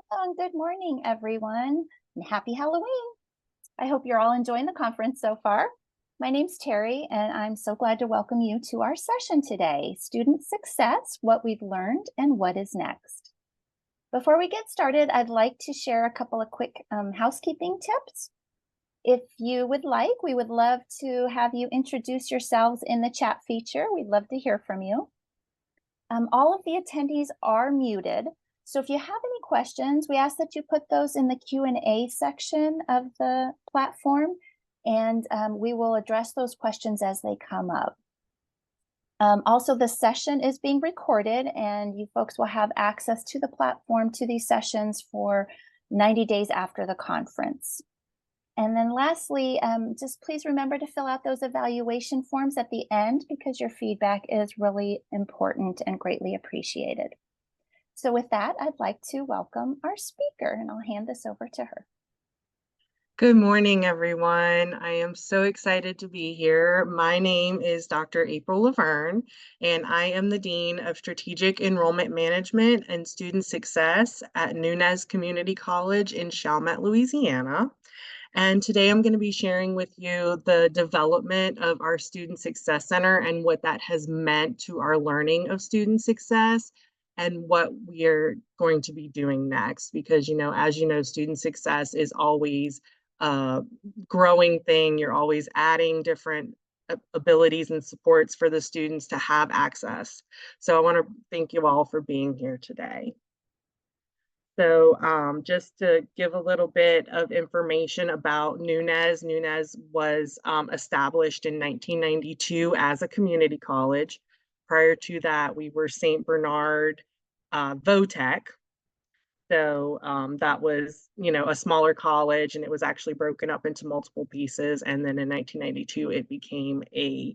And good morning, everyone, and happy Halloween. I hope you're all enjoying the conference so far. My name's Terry, and I'm so glad to welcome you to our session today, Student Success, What We've Learned and What is Next. Before we get started, I'd like to share a couple of quick housekeeping tips. If you would like, we would love to have you introduce yourselves in the chat feature. We'd love to hear from you. All of the attendees are muted. So if you have any questions, we ask that you put those in the Q&A section of the platform, and we will address those questions as they come up. Also, the session is being recorded, and you folks will have access to the platform to these sessions for 90 days after the conference. And then lastly, just please remember to fill out those evaluation forms at the end because your feedback is really important and greatly appreciated. So with that, I'd like to welcome our speaker, and I'll hand this over to her. Good morning, everyone. I am so excited to be here. My name is Dr. April Laverne, and I am the Dean of Strategic Enrollment Management and Student Success at Nunez Community College in Chalmette, Louisiana. And today I'm going to be sharing with you the development of our Student Success Center and what that has meant to our learning of student success and what we are going to be doing next. Because, as you know, student success is always a growing thing. You're always adding different abilities and supports for the students to have access. So I want to thank you all for being here today. So just to give a little bit of information about Nunez, Nunez was established in 1992 as a community college. Prior to that, we were St. Bernard Votech. So that was, a smaller college, and it was actually broken up into multiple pieces. And then in 1992, it became a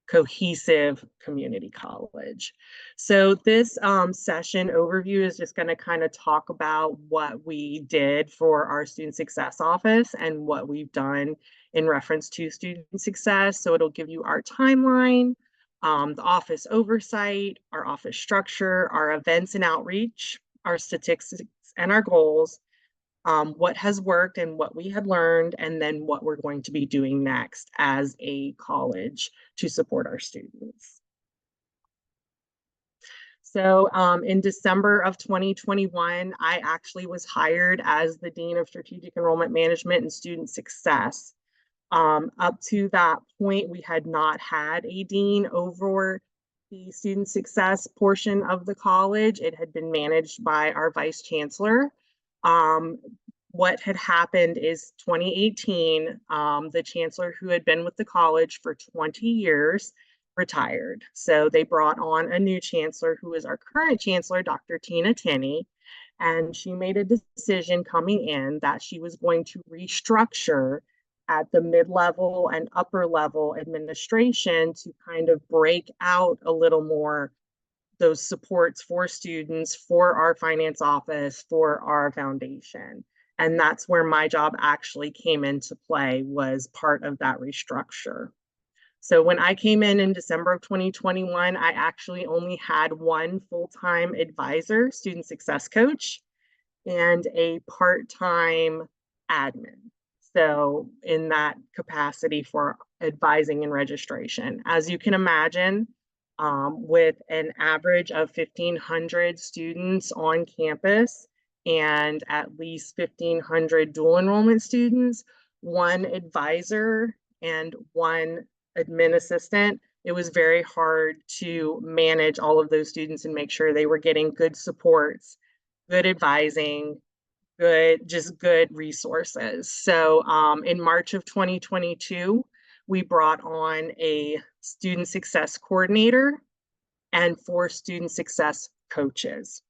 cohesive community college. So this session overview is just going to kind of talk about what we did for our Student Success Office and what we've done in reference to student success. So it'll give you our timeline, the office oversight, our office structure, our events and outreach, our statistics and our goals, what has worked and what we had learned, and then what we're going to be doing next as a college to support our students. So in December of 2021, I actually was hired as the Dean of Strategic Enrollment Management and Student Success. Up to that point, we had not had a dean over the student success portion of the college. It had been managed by our vice chancellor. What had happened is 2018, the chancellor who had been with the college for 20 years retired. So they brought on a new chancellor who is our current chancellor, Dr. Tina Tenney, and she made a decision coming in that she was going to restructure at the mid-level and upper level administration to kind of break out a little more those supports for students, for our finance office, for our foundation. And that's where my job actually came into play, was part of that restructure. So when I came in December of 2021, I actually only had one full-time advisor, student success coach, and a part-time admin. So in that capacity for advising and registration. As you can imagine, with an average of 1,500 students on campus and at least 1,500 dual enrollment students, one advisor and one admin assistant, it was very hard to manage all of those students and make sure they were getting good supports, good advising, good resources. So in March of 2022, we brought on a student success coordinator and 4 student success coaches.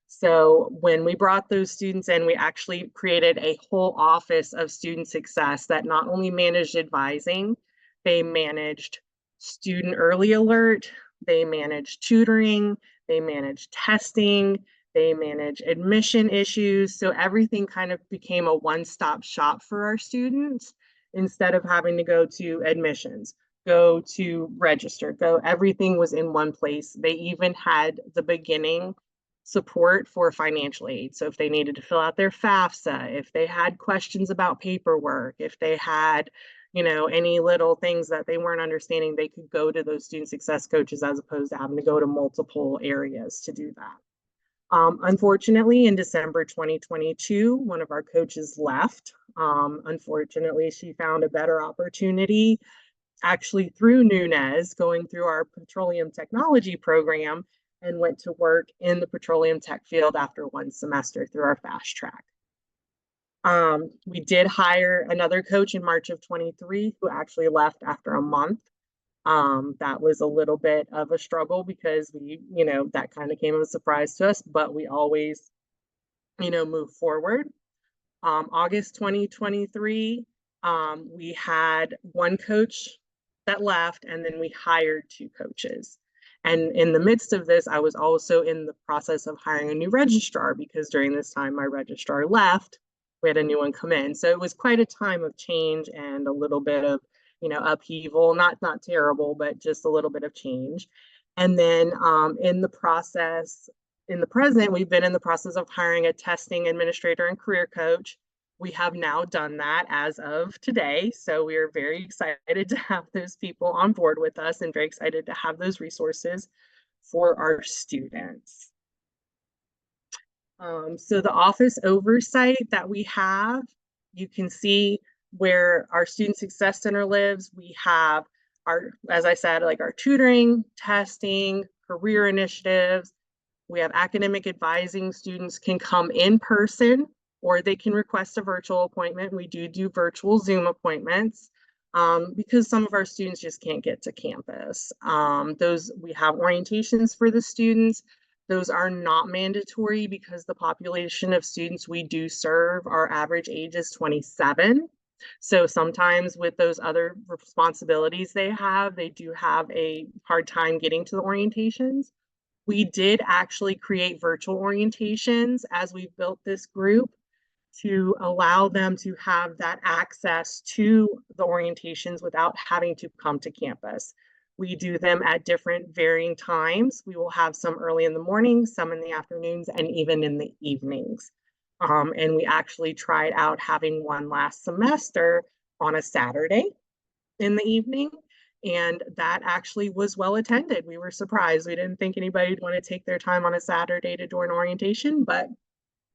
So when we brought those students in, we actually created a whole office of student success that not only managed advising, they managed student early alert, they managed tutoring, they managed testing, they manage admission issues. So everything kind of became a one-stop shop for our students instead of having to go to admissions, go to register, everything was in one place. They even had the beginning support for financial aid. So if they needed to fill out their FAFSA, if they had questions about paperwork, if they had, any little things that they weren't understanding, they could go to those student success coaches as opposed to having to go to multiple areas to do that. Unfortunately, in December 2022, one of our coaches left. Unfortunately, she found a better opportunity actually through Nunez, going through our petroleum technology program, and went to work in the petroleum tech field after one semester through our fast track. We did hire another coach in March of 23 who actually left after a month. That was a little bit of a struggle because that kind of came as a surprise to us, but we always, move forward. August 2023, we had one coach that left, and then we hired two coaches. And in the midst of this, I was also in the process of hiring a new registrar because during this time my registrar left. We had a new one come in. So it was quite a time of change and a little bit of, upheaval, not terrible, but just a little bit of change. And then in the present, we've been in the process of hiring a testing administrator and career coach. We have now done that as of today. So we are very excited to have those people on board with us and very excited to have those resources for our students. So the office oversight that we have, you can see where our Student Success Center lives. We have our, as I said, like our tutoring, testing, career initiatives. We have academic advising. Students can come in person or they can request a virtual appointment. We do virtual Zoom appointments because some of our students just can't get to campus. We have orientations for the students. Those are not mandatory because the population of students we do serve, our average age is 27. So sometimes with those other responsibilities they do have a hard time getting to the orientations. We did actually create virtual orientations as we built this group to allow them to have that access to the orientations without having to come to campus. We do them at different varying times. We will have some early in the morning, some in the afternoons, and even in the evenings. And we actually tried out having one last semester on a Saturday in the evening. And that actually was well attended. We were surprised. We didn't think anybody would want to take their time on a Saturday to do an orientation, but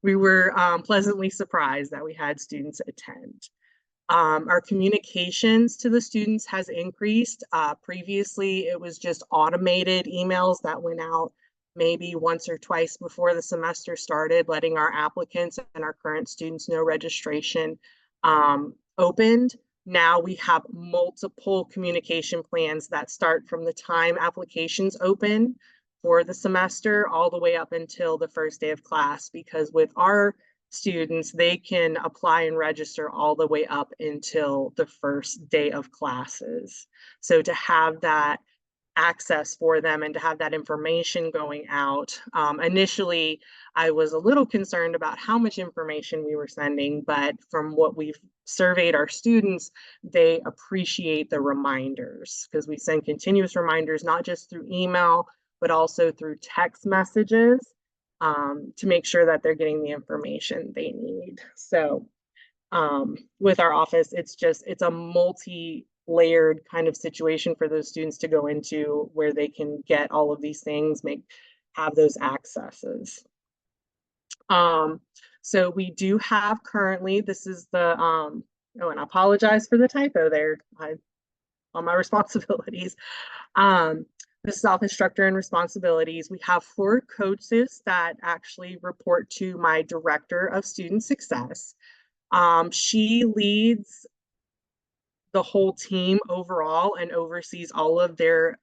we were pleasantly surprised that we had students attend. Our communications to the students has increased. Previously, it was just automated emails that went out maybe once or twice before the semester started, letting our applicants and our current students know registration opened. Now we have multiple communication plans that start from the time applications open for the semester all the way up until the first day of class, because with our students, they can apply and register all the way up until the first day of classes. So to have that access for them and to have that information going out, initially I was a little concerned about how much information we were sending, but from what we've surveyed our students, they appreciate the reminders because we send continuous reminders, not just through email, but also through text messages to make sure that they're getting the information they need. So with our office, it's a multi-layered kind of situation for those students to go into where they can get all of these things, have those accesses. So we do have currently, this is the, oh, and I apologize for the typo there on my responsibilities. This is office structure and responsibilities. We have 4 coaches that actually report to my director of student success. She leads the whole team overall and oversees all of their,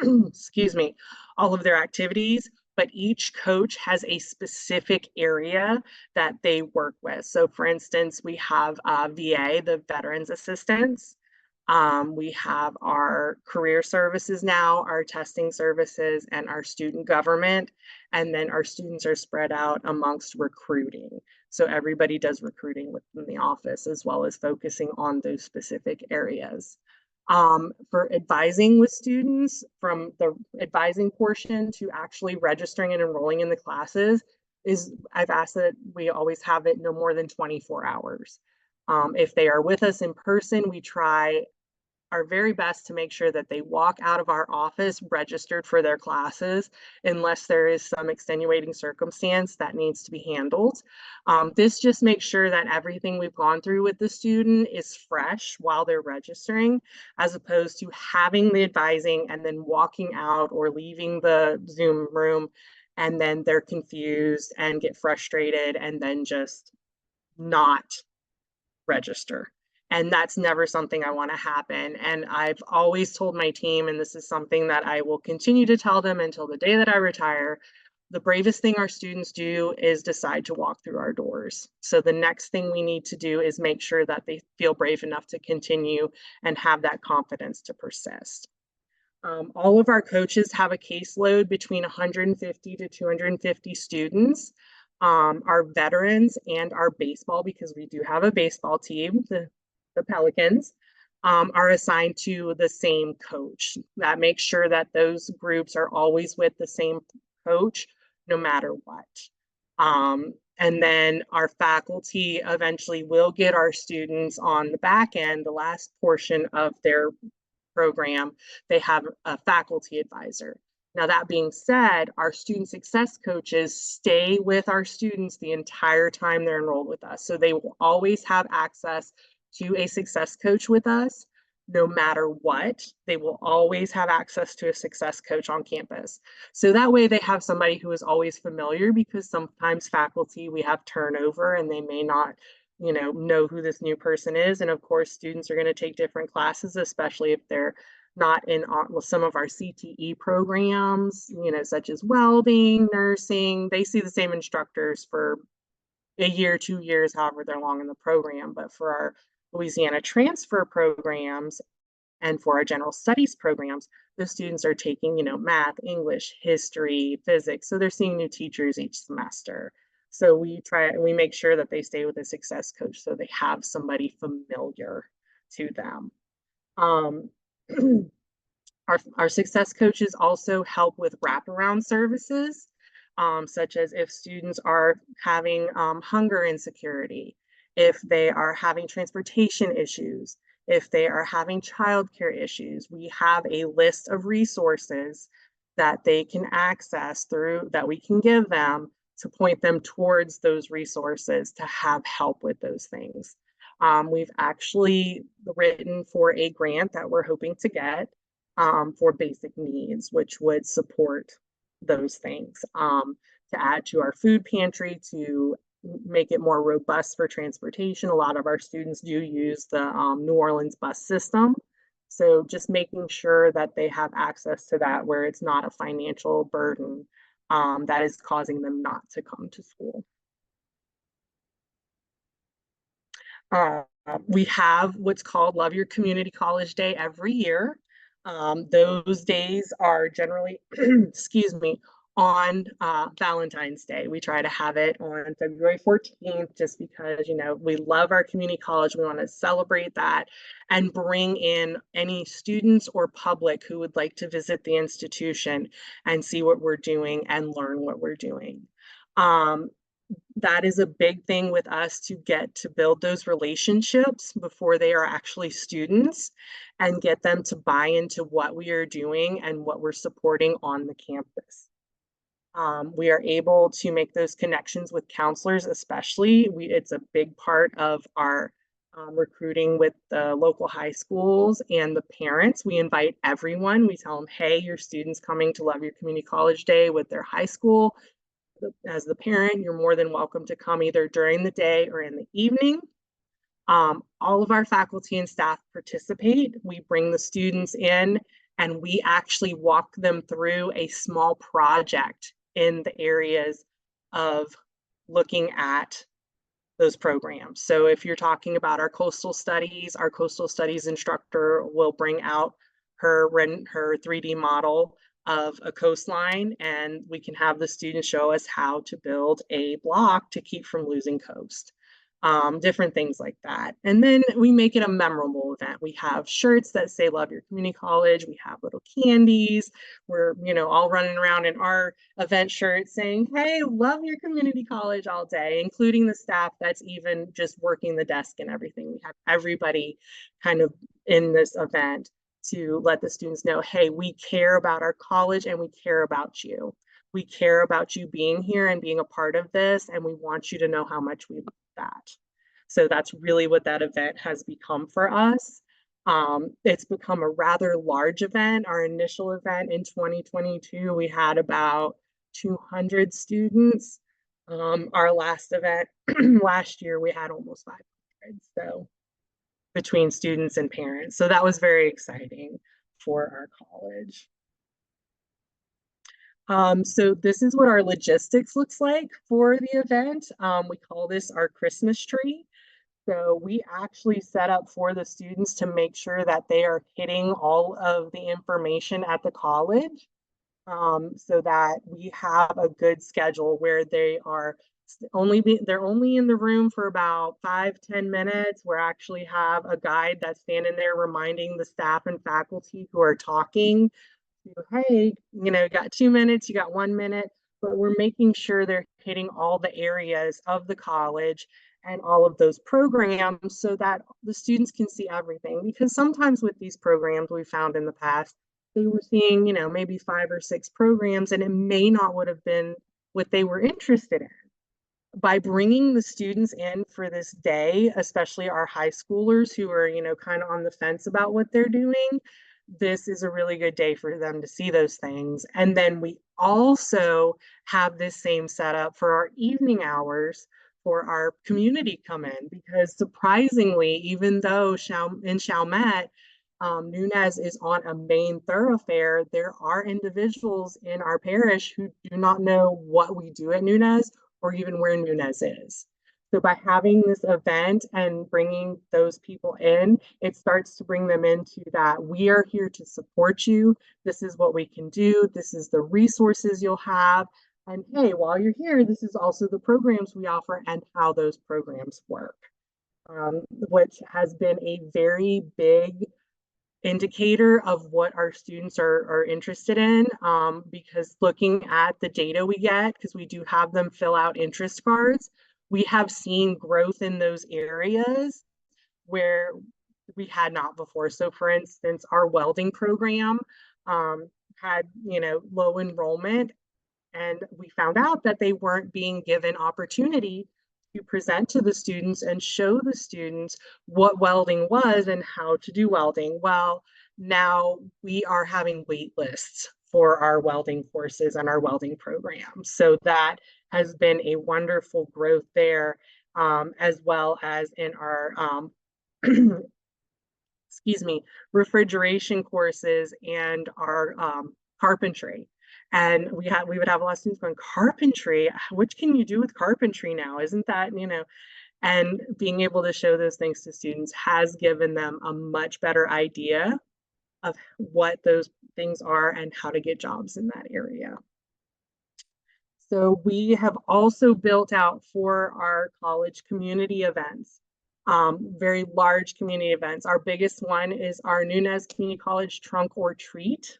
excuse me, all of their activities, but each coach has a specific area that they work with. So for instance, we have VA, the Veterans Assistants. We have our career services now, our testing services, and our student government. And then our students are spread out amongst recruiting. So everybody does recruiting within the office as well as focusing on those specific areas. For advising with students, from the advising portion to actually registering and enrolling in the classes, I've asked that we always have it no more than 24 hours. If they are with us in person, we try our very best to make sure that they walk out of our office registered for their classes, unless there is some extenuating circumstance that needs to be handled. This just makes sure that everything we've gone through with the student is fresh while they're registering, as opposed to having the advising and then walking out or leaving the Zoom room, and then they're confused and get frustrated and then just not register. And that's never something I want to happen. And I've always told my team, and this is something that I will continue to tell them until the day that I retire, the bravest thing our students do is decide to walk through our doors. So the next thing we need to do is make sure that they feel brave enough to continue and have that confidence to persist. All of our coaches have a caseload between 150 to 250 students. Our veterans and our baseball, because we do have a baseball team, the Pelicans, are assigned to the same coach. That makes sure that those groups are always with the same coach, no matter what. And then our faculty eventually will get our students on the back end, the last portion of their program, they have a faculty advisor. Now, that being said, our student success coaches stay with our students the entire time they're enrolled with us. So they will always have access to a success coach with us, no matter what. They will always have access to a success coach on campus. So that way they have somebody who is always familiar, because sometimes faculty, we have turnover and they may not know who this new person is. And of course, students are going to take different classes, especially if they're not in some of our CTE programs, such as welding, nursing. They see the same instructors for a year, 2 years, however they're long in the program. But for our Louisiana transfer programs and for our general studies programs, the students are taking, math, English, history, physics. So they're seeing new teachers each semester. So we make sure that they stay with a success coach so they have somebody familiar to them. Our success coaches also help with wraparound services, such as if students are having hunger insecurity, if they are having transportation issues, if they are having childcare issues. We have a list of resources that they can access that we can give them to point them towards those resources to have help with those things. We've actually written for a grant that we're hoping to get for basic needs, which would support those things, to add to our food pantry, to make it more robust for transportation. A lot of our students do use the New Orleans bus system. So just making sure that they have access to that, where it's not a financial burden that is causing them not to come to school. We have what's called Love Your Community College Day every year. Those days are generally, excuse me, on Valentine's Day. We try to have it on February 14th, just because, we love our community college. We want to celebrate that and bring in any students or public who would like to visit the institution and see what we're doing and learn what we're doing. That is a big thing with us, to get to build those relationships before they are actually students and get them to buy into what we are doing and what we're supporting on the campus. We are able to make those connections with counselors, especially. It's a big part of our recruiting with the local high schools and the parents. We invite everyone. We tell them, hey, your student's coming to Love Your Community College Day with their high school. As the parent, you're more than welcome to come either during the day or in the evening. All of our faculty and staff participate. We bring the students in and we actually walk them through a small project in the areas of looking at those programs. So if you're talking about our coastal studies instructor will bring out her 3D model of a coastline, and we can have the students show us how to build a block to keep from losing coast. different things like that. And then we make it a memorable event. We have shirts that say love your community college. We have little candies. We're, all running around in our event shirts saying, hey, love your community college all day, including the staff that's even just working the desk and everything. We have everybody kind of in this event to let the students know, hey, we care about our college and we care about you. We care about you being here and being a part of this, and we want you to know how much we love that. So that's really what that event has become for us. It's become a rather large event. Our initial event in 2022, we had about 200 students. Our last event last year, we had almost 500. So between students and parents. So that was very exciting for our college. So this is what our logistics looks like for the event. We call this our Christmas tree. So we actually set up for the students to make sure that they are hitting all of the information at the college, so that we have a good schedule where they are they're only in the room for about 5-10 minutes. We actually have a guide that's standing there reminding the staff and faculty who are talking, hey, you got 2 minutes, you got 1 minute, but we're making sure they're hitting all the areas of the college and all of those programs so that the students can see everything. Because sometimes with these programs we found in the past, they were seeing, maybe 5 or 6 programs, and it may not would have been what they were interested in. By bringing the students in for this day, especially our high schoolers who are, kind of on the fence about what they're doing, this is a really good day for them to see those things. And then we also have this same setup for our evening hours for our community come in, because surprisingly, even though in Chalmette, Nunez is on a main thoroughfare, there are individuals in our parish who do not know what we do at Nunez or even where Nunez is. So by having this event and bringing those people in, it starts to bring them into that we are here to support you. This is what we can do. This is the resources you'll have. And hey, while you're here, this is also the programs we offer and how those programs work, which has been a very big indicator of what our students are interested in, because looking at the data we get, because we do have them fill out interest cards, we have seen growth in those areas where we had not before. So for instance, our welding program had low enrollment, and we found out that they weren't being given opportunity to present to the students and show the students what welding was and how to do welding. Well, now we are having wait lists for our welding courses and our welding programs. So that has been a wonderful growth there, as well as in our excuse me, refrigeration courses and our carpentry. And we would have a lot of students going, carpentry, what can you do with carpentry now? Isn't that, and being able to show those things to students has given them a much better idea of what those things are and how to get jobs in that area. So we have also built out for our college community events, very large community events. Our biggest one is our Nunez Community College Trunk or Treat,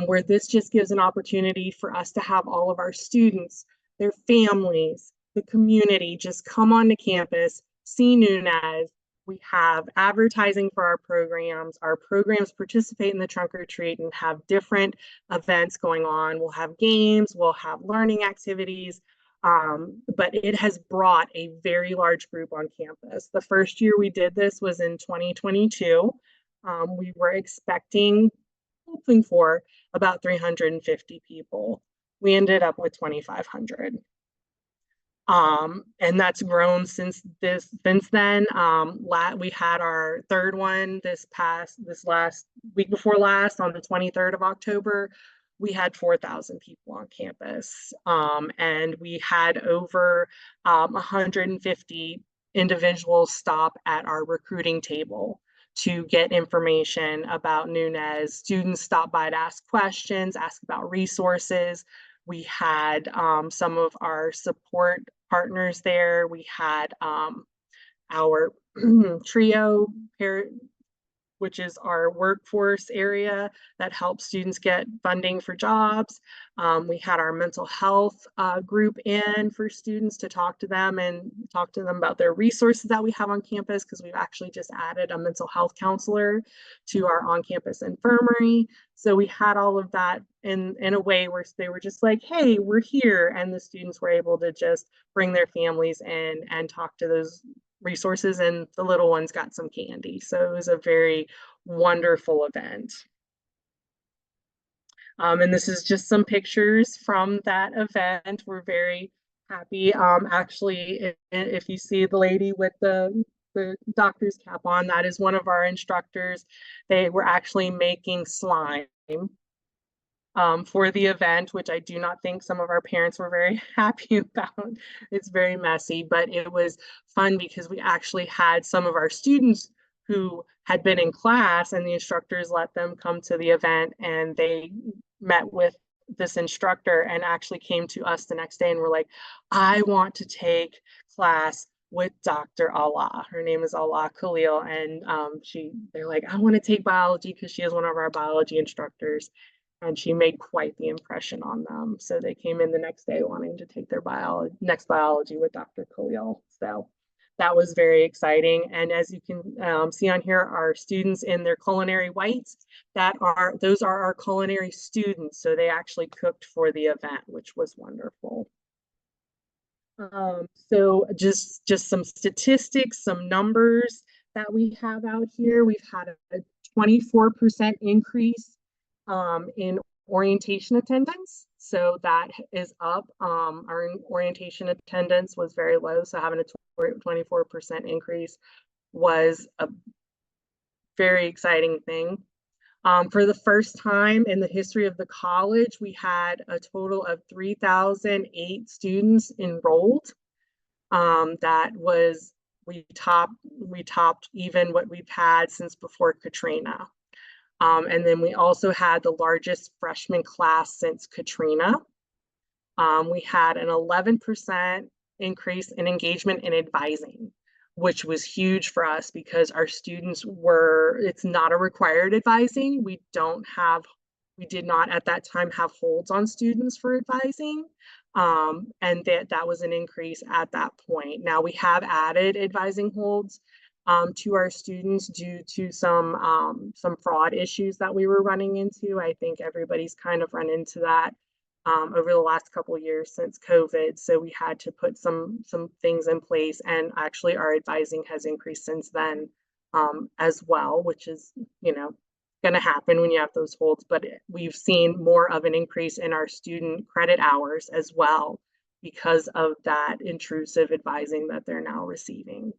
where this just gives an opportunity for us to have all of our students, their families, the community just come onto campus, see Nunez. We have advertising for our programs. Our programs participate in the trunk or treat and have different events going on. We'll have games, we'll have learning activities, but it has brought a very large group on campus. The first year we did this was in 2022. We were hoping for about 350 people. We ended up with 2,500. And that's grown since then. We had our third one this last week before last, on the 23rd of October. We had 4,000 people on campus, and we had over 150 individuals stop at our recruiting table to get information about Nunez. Students stopped by to ask questions, ask about resources. We had some of our support partners there. We had our TRIO which is our workforce area that helps students get funding for jobs. We had our mental health group in for students to talk to them and talk to them about their resources that we have on campus, because we've actually just added a mental health counselor to our on-campus infirmary. So we had all of that in a way where they were just like, hey, we're here. And the students were able to just bring their families in and talk to those resources, and the little ones got some candy. So it was a very wonderful event. And this is just some pictures from that event. We're very happy. Actually, if you see the lady with the doctor's cap on, that is one of our instructors. They were actually making slime for the event, which I do not think some of our parents were very happy about. It's very messy, but it was fun because we actually had some of our students who had been in class, and the instructors let them come to the event, and they met with this instructor and actually came to us the next day and were like, I want to take class with Dr. Allah. Her name is Allah Khalil, and they're like, I want to take biology because she is one of our biology instructors. And she made quite the impression on them. So they came in the next day wanting to take their next biology with Dr. Khalil. So that was very exciting. And as you can see on here, our students in their culinary whites, those are our culinary students. So they actually cooked for the event, which was wonderful. So just some statistics, some numbers that we have out here. We've had a 24% increase in orientation attendance. So that is up. Our orientation attendance was very low. So having a 24% increase was a very exciting thing. For the first time in the history of the college, we had a total of 3,008 students enrolled. We topped even what we've had since before Katrina. And then we also had the largest freshman class since Katrina. We had an 11% increase in engagement in advising, which was huge for us because our students it's not a required advising. We did not at that time have holds on students for advising. And that was an increase at that point. Now we have added advising holds to our students due to some fraud issues that we were running into. I think everybody's kind of run into that over the last couple of years since COVID. So we had to put some things in place, and actually our advising has increased since then as well, which is, going to happen when you have those holds. But we've seen more of an increase in our student credit hours as well because of that intrusive advising that they're now receiving.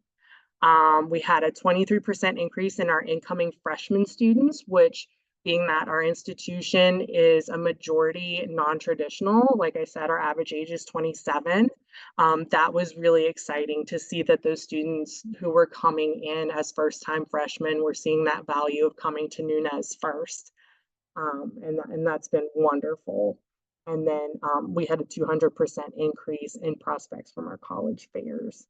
We had a 23% increase in our incoming freshman students, which, being that our institution is a majority non-traditional, like I said, our average age is 27. That was really exciting to see that those students who were coming in as first-time freshmen were seeing that value of coming to Nunez first. And that's been wonderful. And then we had a 200% increase in prospects from our college fairs.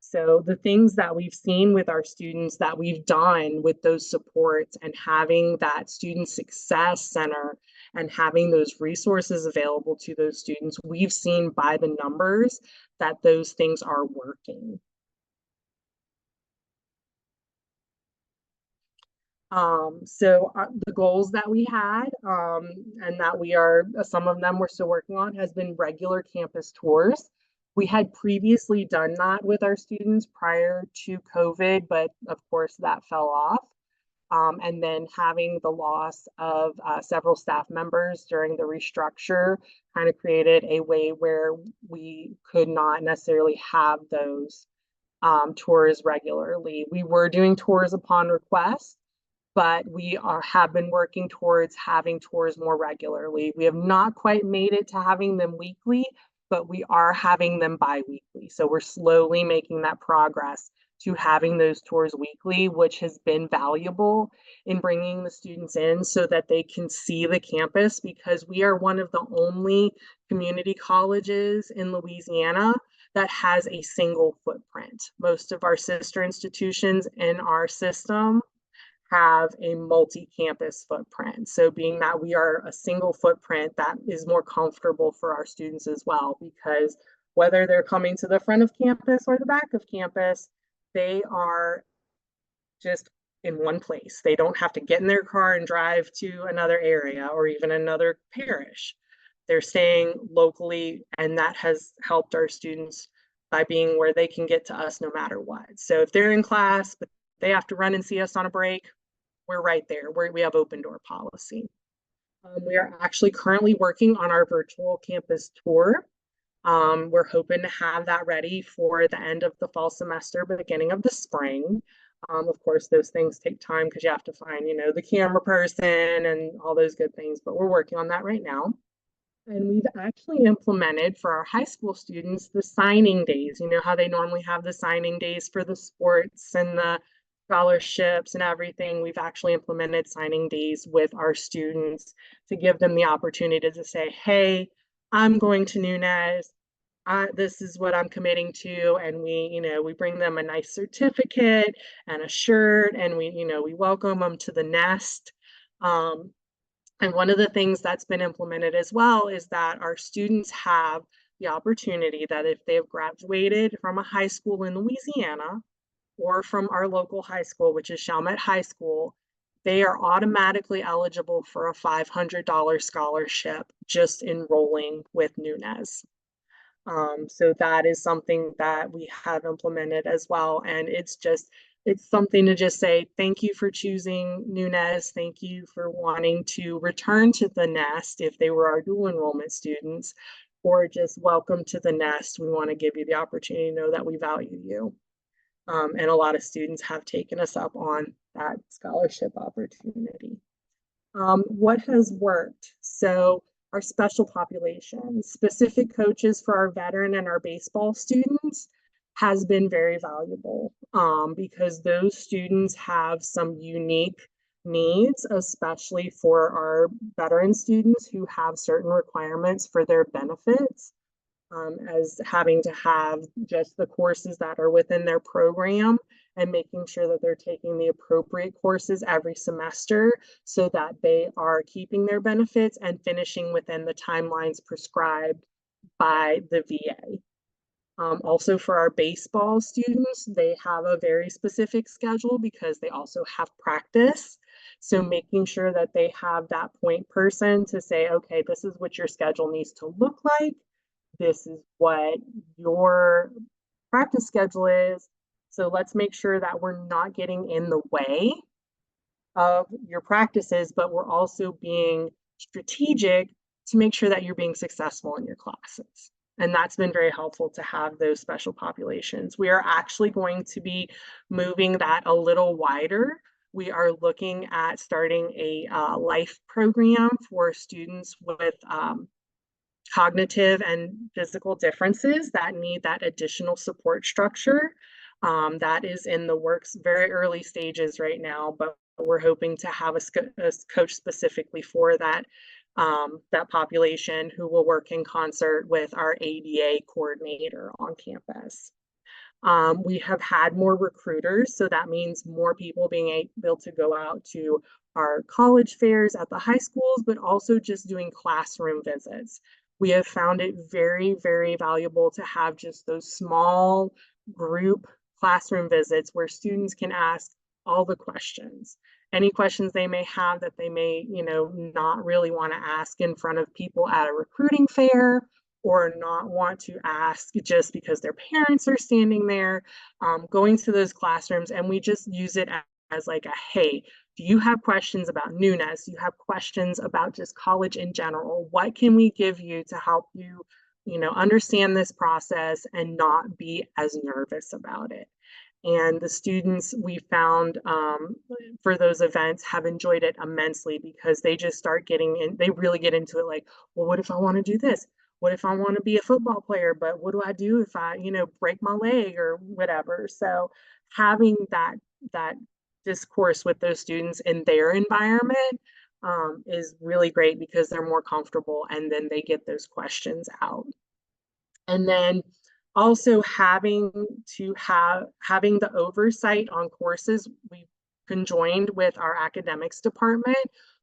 So the things that we've seen with our students that we've done with those supports and having that student success center and having those resources available to those students, we've seen by the numbers that those things are working. The goals that we had and that some of them we're still working on has been regular campus tours. We had previously done that with our students prior to COVID, but of course that fell off. And then having the loss of several staff members during the restructure kind of created a way where we could not necessarily have those tours regularly. We were doing tours upon request, but we have been working towards having tours more regularly. We have not quite made it to having them weekly, but we are having them bi-weekly. So we're slowly making that progress to having those tours weekly, which has been valuable in bringing the students in so that they can see the campus, because we are one of the only community colleges in Louisiana that has a single footprint. Most of our sister institutions in our system have a multi-campus footprint. So being that we are a single footprint, that is more comfortable for our students as well, because whether they're coming to the front of campus or the back of campus, they are just in one place. They don't have to get in their car and drive to another area or even another parish. They're staying locally, and that has helped our students by being where they can get to us no matter what. So if they're in class, but they have to run and see us on a break, we're right there. We have open door policy. We are actually currently working on our virtual campus tour. We're hoping to have that ready for the end of the fall semester, beginning of the spring. Of course, those things take time because you have to find, the camera person and all those good things, but we're working on that right now. And we've actually implemented for our high school students the signing days. You know how they normally have the signing days for the sports and the scholarships and everything. We've actually implemented signing days with our students to give them the opportunity to say, hey, I'm going to Nunez. This is what I'm committing to. And we bring them a nice certificate and a shirt, and we welcome them to the nest. And one of the things that's been implemented as well is that our students have the opportunity that if they have graduated from a high school in Louisiana or from our local high school, which is Chalmette High School, they are automatically eligible for a $500 scholarship just enrolling with Nunez. So that is something that we have implemented as well. And it's something to just say, thank you for choosing Nunez. Thank you for wanting to return to the nest if they were our dual enrollment students, or just welcome to the nest. We want to give you the opportunity to know that we value you. And a lot of students have taken us up on that scholarship opportunity. What has worked? So our special populations, specific coaches for our veteran and our baseball students has been very valuable because those students have some unique needs, especially for our veteran students who have certain requirements for their benefits, as having to have just the courses that are within their program and making sure that they're taking the appropriate courses every semester so that they are keeping their benefits and finishing within the timelines prescribed by the VA. Also for our baseball students, they have a very specific schedule because they also have practice. So making sure that they have that point person to say, okay, this is what your schedule needs to look like. This is what your practice schedule is. So let's make sure that we're not getting in the way of your practices, but we're also being strategic to make sure that you're being successful in your classes. And that's been very helpful to have those special populations. We are actually going to be moving that a little wider. We are looking at starting a life program for students with cognitive and physical differences that need that additional support structure. That is in the works, very early stages right now, but we're hoping to have a coach specifically for that that population who will work in concert with our ADA coordinator on campus. We have had more recruiters, so that means more people being able to go out to our college fairs at the high schools, but also just doing classroom visits. We have found it very, very valuable to have just those small group classroom visits where students can ask all the questions. Any questions they may have that they may, not really want to ask in front of people at a recruiting fair, or not want to ask just because their parents are standing there, going to those classrooms, and we just use it as like a, hey, do you have questions about Nunez? Do you have questions about just college in general? What can we give you to help you, understand this process and not be as nervous about it? And the students we found for those events have enjoyed it immensely because they just start getting in, they really get into it like, well, what if I want to do this? What if I want to be a football player, but what do I do if I, break my leg or whatever? So having that discourse with those students in their environment is really great because they're more comfortable and then they get those questions out. And then Also having the oversight on courses, we conjoined with our academics department,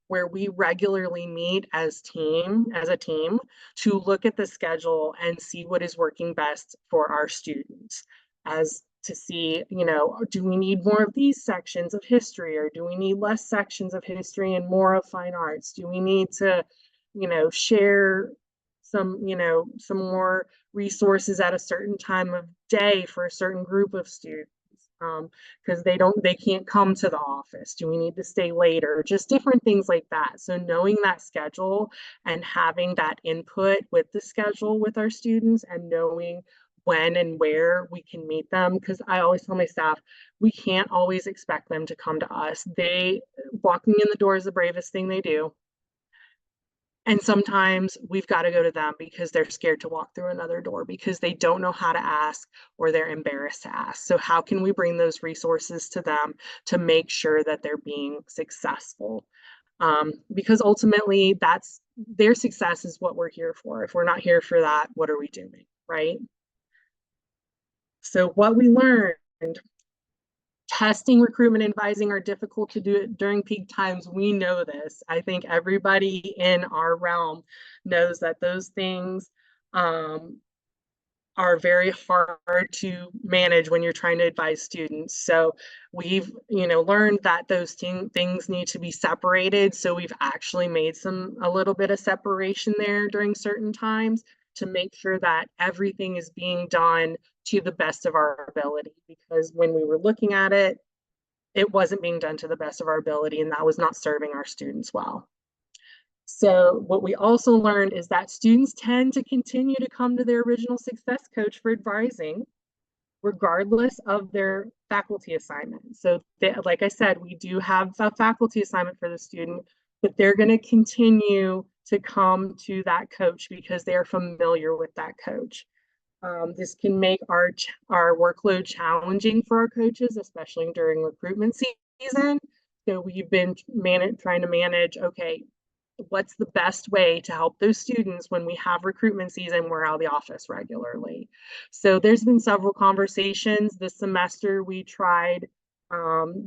where we regularly meet as a team to look at the schedule and see what is working best for our students, as to see, do we need more of these sections of history, or do we need less sections of history and more of fine arts? Do we need to, share some more resources at a certain time of day for a certain group of students, because they can't come to the office? Do we need to stay later? Just different things like that. So knowing that schedule and having that input with the schedule with our students, and knowing when and where we can meet them, because I always tell my staff, we can't always expect them to come to us. Walking in the door is the bravest thing they do. And sometimes we've got to go to them because they're scared to walk through another door because they don't know how to ask, or they're embarrassed to ask. So how can we bring those resources to them to make sure that they're being successful? Because ultimately their success is what we're here for. If we're not here for that, what are we doing, right? So what we learned: testing, recruitment, advising are difficult to do during peak times. We know this. I think everybody in our realm knows that those things are very hard to manage when you're trying to advise students. So we've, learned that those things need to be separated. So we've actually made a little bit of separation there during certain times to make sure that everything is being done to the best of our ability. Because when we were looking at it, it wasn't being done to the best of our ability, and that was not serving our students well. So what we also learned is that students tend to continue to come to their original success coach for advising, regardless of their faculty assignment. So like I said, we do have a faculty assignment for the student, but they're going to continue to come to that coach because they are familiar with that coach. This can make our workload challenging for our coaches, especially during recruitment season. So we've been trying to manage, okay, what's the best way to help those students when we have recruitment season, we're out of the office regularly. So there's been several conversations this semester. We tried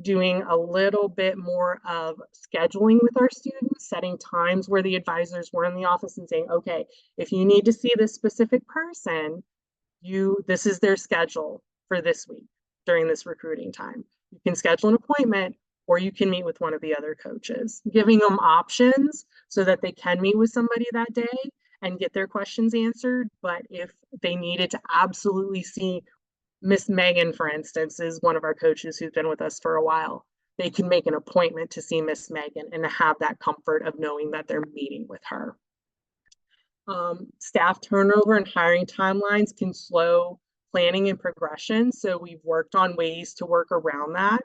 doing a little bit more of scheduling with our students, setting times where the advisors were in the office and saying, okay, if you need to see this specific person, this is their schedule for this week during this recruiting time. You can schedule an appointment, or you can meet with one of the other coaches, giving them options so that they can meet with somebody that day and get their questions answered. But if they needed to absolutely see Miss Megan, for instance, is one of our coaches who's been with us for a while, they can make an appointment to see Miss Megan and have that comfort of knowing that they're meeting with her. Staff turnover and hiring timelines can slow planning and progression. So we've worked on ways to work around that,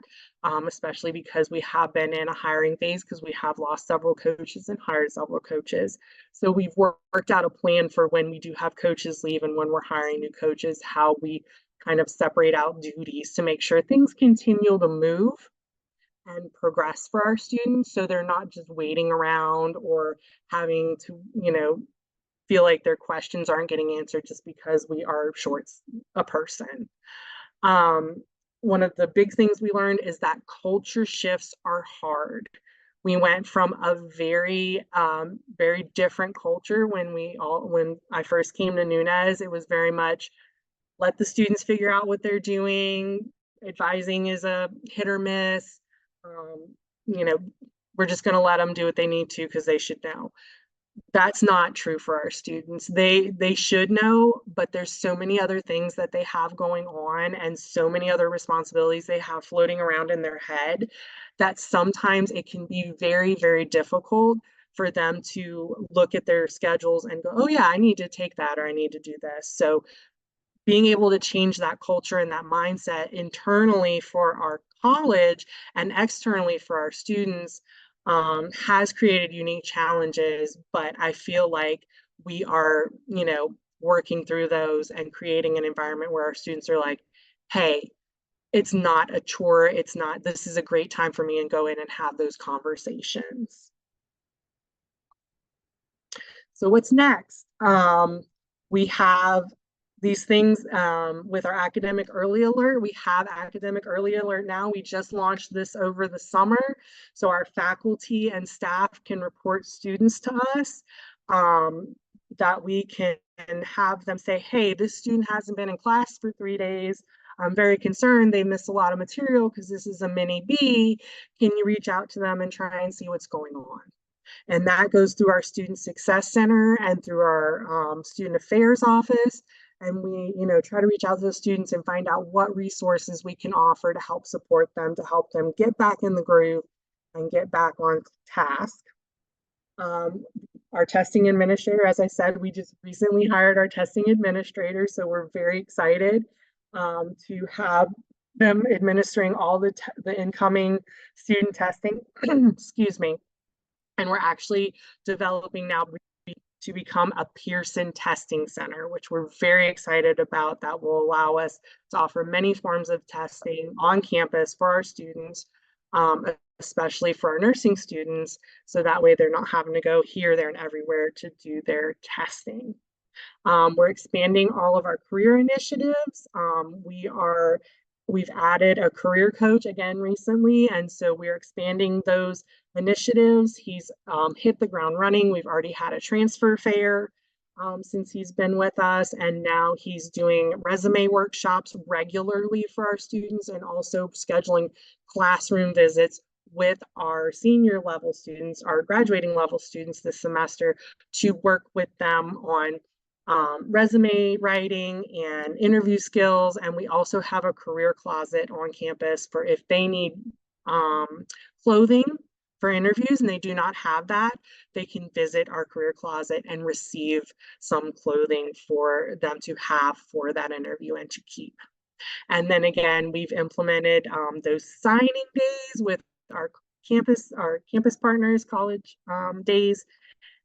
especially because we have been in a hiring phase, because we have lost several coaches and hired several coaches. So we've worked out a plan for when we do have coaches leave and when we're hiring new coaches, how we kind of separate out duties to make sure things continue to move and progress for our students. So they're not just waiting around or having to, feel like their questions aren't getting answered just because we are short a person. One of the big things we learned is that culture shifts are hard. We went from a very, very different culture when I first came to Nunez. It was very much let the students figure out what they're doing. Advising is a hit or miss. We're just going to let them do what they need to because they should know. That's not true for our students. They should know, but there's so many other things that they have going on and so many other responsibilities they have floating around in their head that sometimes it can be very, very difficult for them to look at their schedules and go, oh yeah, I need to take that, or I need to do this. So being able to change that culture and that mindset internally for our college and externally for our students has created unique challenges, but I feel like we are, working through those and creating an environment where our students are like, hey, it's not a chore. This is a great time for me, and go in and have those conversations. So what's next? We have these things with our academic early alert. We have academic early alert now. We just launched this over the summer. So our faculty and staff can report students to us, that we can have them say, hey, this student hasn't been in class for 3 days. I'm very concerned they missed a lot of material because this is a mini B. Can you reach out to them and try and see what's going on? And that goes through our Student Success Center and through our Student Affairs Office. And we, try to reach out to those students and find out what resources we can offer to help support them, to help them get back in the groove and get back on task. Our testing administrator, as I said, we just recently hired our testing administrator, so we're very excited to have them administering all the incoming student testing. Excuse me. And we're actually developing now to become a Pearson testing center, which we're very excited about. That will allow us to offer many forms of testing on campus for our students, especially for our nursing students, so that way they're not having to go here, there, and everywhere to do their testing. We're expanding all of our career initiatives. We've added a career coach again recently, and so we're expanding those initiatives. He's hit the ground running. We've already had a transfer fair since he's been with us, and now he's doing resume workshops regularly for our students and also scheduling classroom visits with our senior level students, our graduating level students this semester, to work with them on resume writing and interview skills. And we also have a career closet on campus for if they need clothing for interviews and they do not have that, they can visit our career closet and receive some clothing for them to have for that interview and to keep. And then again, we've implemented those signing days with our campus partners, college days.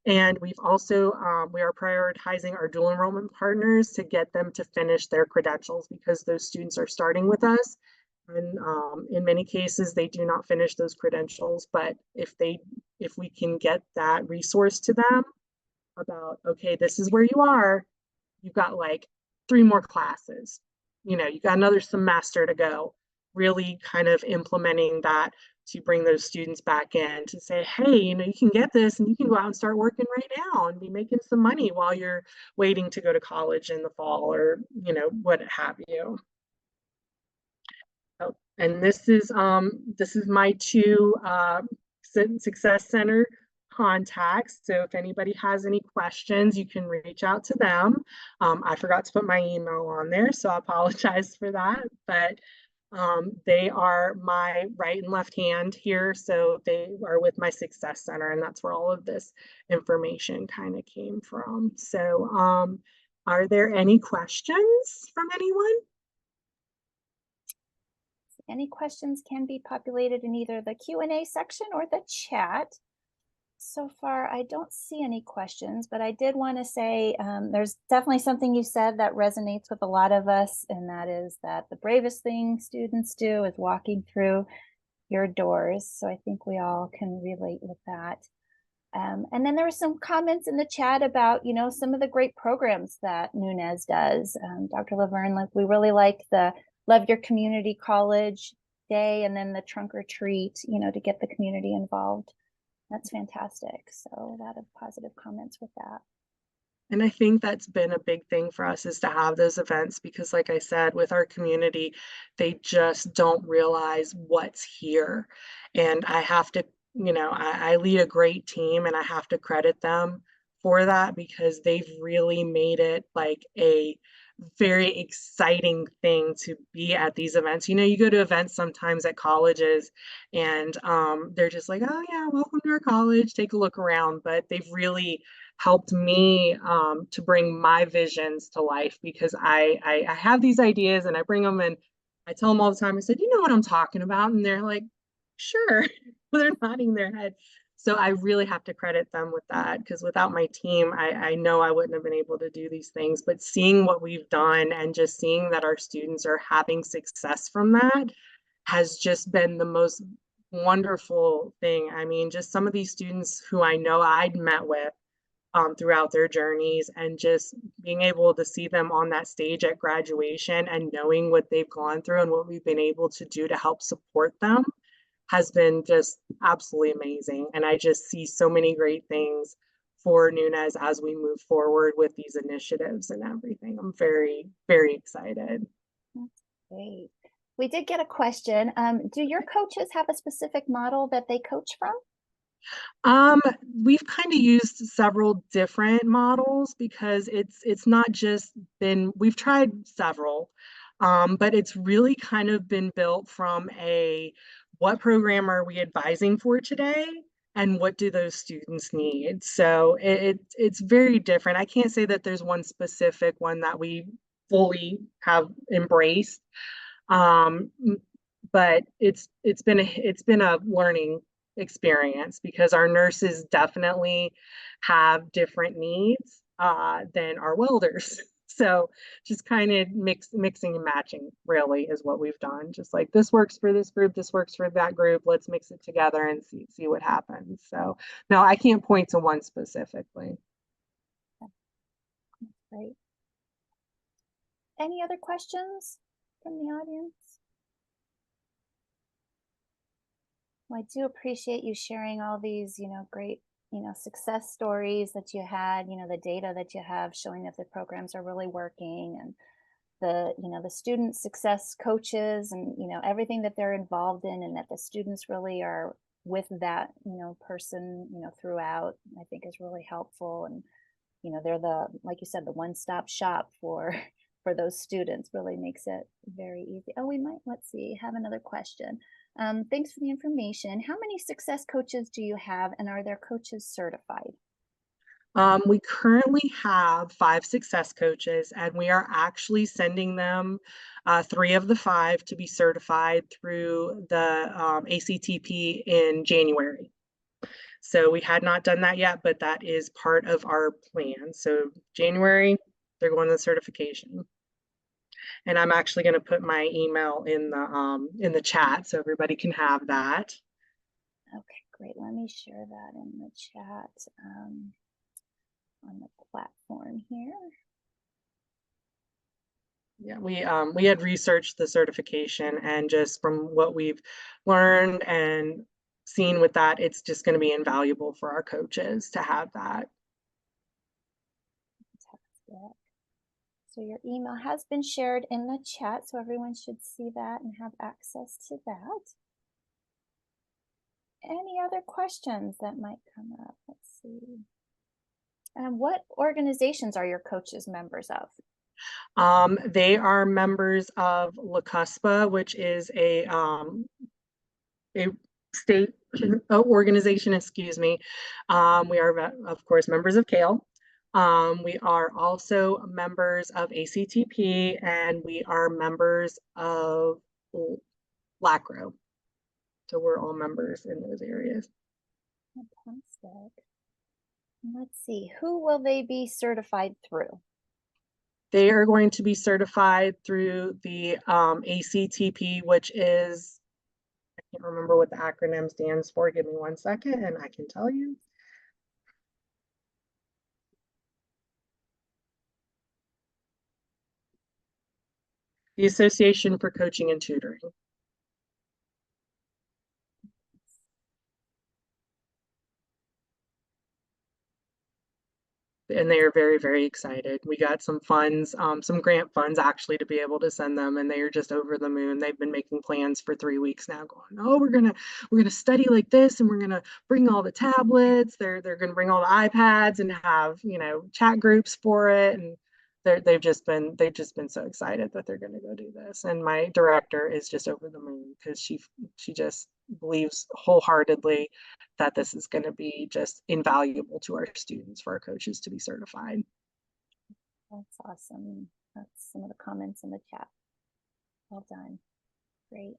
And we've also, we are prioritizing our dual enrollment partners to get them to finish their credentials, because those students are starting with us. And in many cases, they do not finish those credentials. But if we can get that resource to them about, okay, this is where you are, you've got like 3 more classes, you've got another semester to go, really kind of implementing that to bring those students back in to say, hey, you can get this and you can go out and start working right now and be making some money while you're waiting to go to college in the fall, or, what have you. Oh, and this is my 2 Success Center contacts. So if anybody has any questions, you can reach out to them. I forgot to put my email on there, so I apologize for that. But they are my right and left hand here. So they are with my Success Center, and that's where all of this information kind of came from. So are there any questions from anyone? Any questions can be populated in either the Q&A section or the chat. So far, I don't see any questions, but I did want to say there's definitely something you said that resonates with a lot of us, and that is that the bravest thing students do is walking through your doors. So I think we all can relate with that. And then there were some comments in the chat about, some of the great programs that Nunez does. Dr. Laverne, we really like the Love Your Community College Day, and then the trunk or treat, to get the community involved. That's fantastic. So a lot of positive comments with that. And I think that's been a big thing for us, is to have those events, because like I said, with our community, they just don't realize what's here. And I have to, I lead a great team, and I have to credit them for that, because they've really made it like a very exciting thing to be at these events. You go to events sometimes at colleges, and they're just like, oh yeah, welcome to our college, take a look around. But they've really helped me to bring my visions to life, because I have these ideas and I bring them, and I tell them all the time. I said, you know what I'm talking about? And they're like, sure. They're nodding their head. So I really have to credit them with that, because without my team, I know I wouldn't have been able to do these things. But seeing what we've done and just seeing that our students are having success from that has just been the most wonderful thing. I mean, just some of these students who I know I'd met with throughout their journeys, and just being able to see them on that stage at graduation and knowing what they've gone through and what we've been able to do to help support them has been just absolutely amazing. And I just see so many great things for Nunez as we move forward with these initiatives and everything. I'm very, very excited. That's great. We did get a question. Do your coaches have a specific model that they coach from? We've kind of used several different models because it's not just been, we've tried several, but it's really kind of been built from a what program are we advising for today and what do those students need? So it's very different. I can't say that there's one specific one that we fully have embraced. But it's been a learning experience because our nurses definitely have different needs than our welders. So just kind of mixing and matching really is what we've done. Just like this works for this group, this works for that group. Let's mix it together and see what happens. So no, I can't point to one specifically. Great. Any other questions from the audience? Well, I do appreciate you sharing all these, great, success stories that you had, the data that you have showing that the programs are really working, and the student success coaches and, everything that they're involved in, and that the students really are with that, person, throughout, I think is really helpful. And, they're like you said, the one-stop shop for for those students. Really makes it very easy. Oh, let's see, have another question. Thanks for the information. How many success coaches do you have, and are their coaches certified? We currently have 5 success coaches, and we are actually sending them 3 of the 5 to be certified through the ACTP in January. So we had not done that yet, but that is part of our plan. So January, they're going to the certification. And I'm actually going to put my email in the chat so everybody can have that. Okay, great. Let me share that in the chat on the platform here. Yeah, we had researched the certification, and just from what we've learned and seen with that, it's just going to be invaluable for our coaches to have that. Fantastic. So your email has been shared in the chat, so everyone should see that and have access to that. Any other questions that might come up? Let's see. What organizations are your coaches members of? They are members of LaCuspa, which is a state organization, excuse me. We are, of course, members of CALE. We are also members of ACTP, and we are members of LACRO. So we're all members in those areas. Fantastic. Let's see, who will they be certified through? They are going to be certified through the ACTP, which is, I can't remember what the acronym stands for. Give me 1 second and I can tell you. The Association for Coaching and Tutoring. And they are very, very excited. We got some funds, some grant funds actually, to be able to send them, and they are just over the moon. They've been making plans for 3 weeks now, going, oh, we're gonna study like this, and we're gonna bring all the tablets. They're gonna bring all the iPads and have, chat groups for it. And they've just been so excited that they're gonna go do this. And my director is just over the moon because she just believes wholeheartedly that this is going to be just invaluable to our students, for our coaches to be certified. That's awesome. That's some of the comments in the chat. Well done. Great.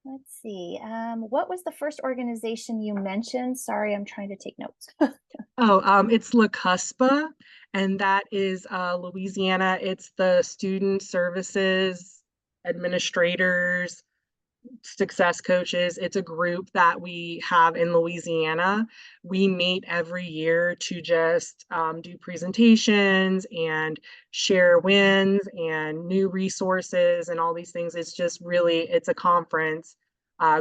Let's see. What was the first organization you mentioned? Sorry, I'm trying to take notes. It's LaCuspa, and that is Louisiana. It's the Student Services Administrators success coaches. It's a group that we have in Louisiana. We meet every year to just do presentations and share wins and new resources and all these things. It's just really, it's a conference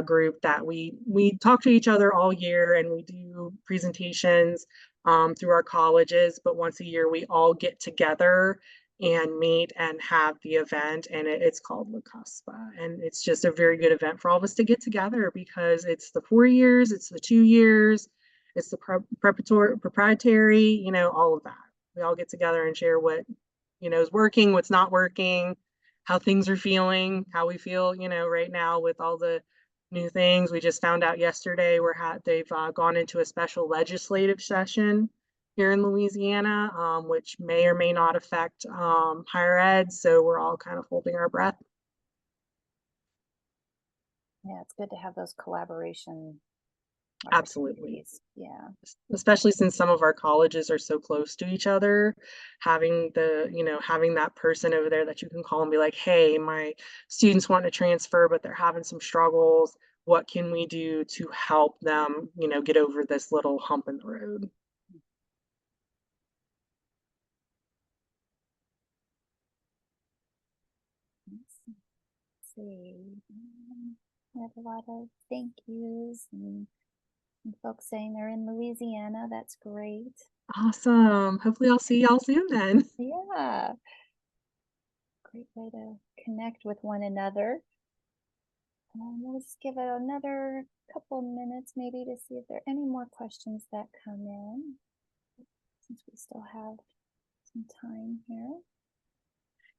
group that we talk to each other all year, and we do presentations through our colleges, but once a year we all get together and meet and have the event, and it's called La Cuspa, and it's just a very good event for all of us to get together because it's the 4 years, it's the 2 years, it's the preparatory, proprietary, all of that. We all get together and share what is working, what's not working, how things are feeling, how we feel right now with all the new things. We just found out yesterday they've gone into a special legislative session here in Louisiana, which may or may not affect higher ed. So we're all kind of holding our breath. Yeah, it's good to have those collaboration. Absolutely. Yeah. Especially since some of our colleges are so close to each other, having that person over there that you can call and be like, hey, my students want to transfer, but they're having some struggles. What can we do to help them, get over this little hump in the road? Let's see. We have a lot of thank yous and folks saying they're in Louisiana. That's great. Awesome. Hopefully I'll see y'all soon then. Yeah. Great way to connect with one another. We'll just give it another couple minutes maybe to see if there are any more questions that come in, since we still have some time here.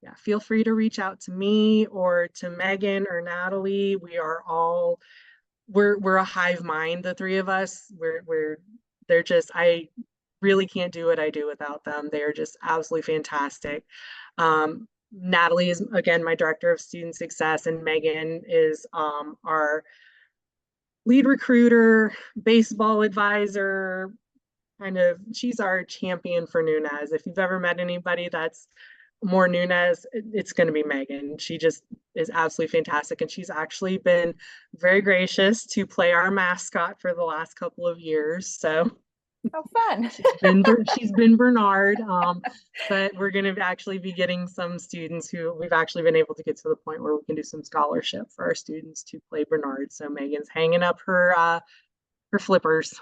Yeah, feel free to reach out to me or to Megan or Natalie. We're a hive mind, the three of us. I really can't do what I do without them. They are just absolutely fantastic. Natalie is, again, my director of student success, and Megan is our lead recruiter, baseball advisor, she's our champion for Nunez. If you've ever met anybody that's more Nunez, it's going to be Megan. She just is absolutely fantastic. And she's actually been very gracious to play our mascot for the last couple of years. So how fun. she's been Bernard. But we're going to actually be getting some students who we've actually been able to get to the point where we can do some scholarship for our students to play Bernard. So Megan's hanging up her flippers.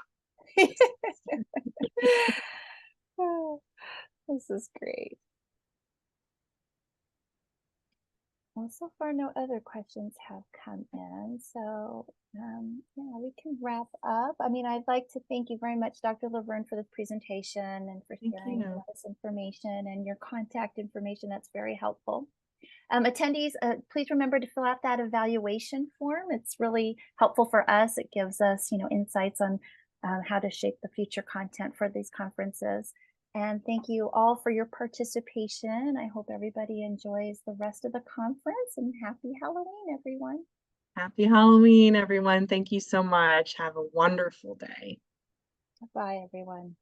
This is great. Well, so far no other questions have come in, so yeah, we can wrap up. I mean, I'd like to thank you very much, Dr. Laverne, for this presentation and for sharing all this information and your contact information. That's very helpful. Attendees, please remember to fill out that evaluation form. It's really helpful for us. It gives us, insights on how to shape the future content for these conferences. And thank you all for your participation. I hope everybody enjoys the rest of the conference, and happy Halloween, everyone. Happy Halloween, everyone. Thank you so much. Have a wonderful day. Bye, everyone.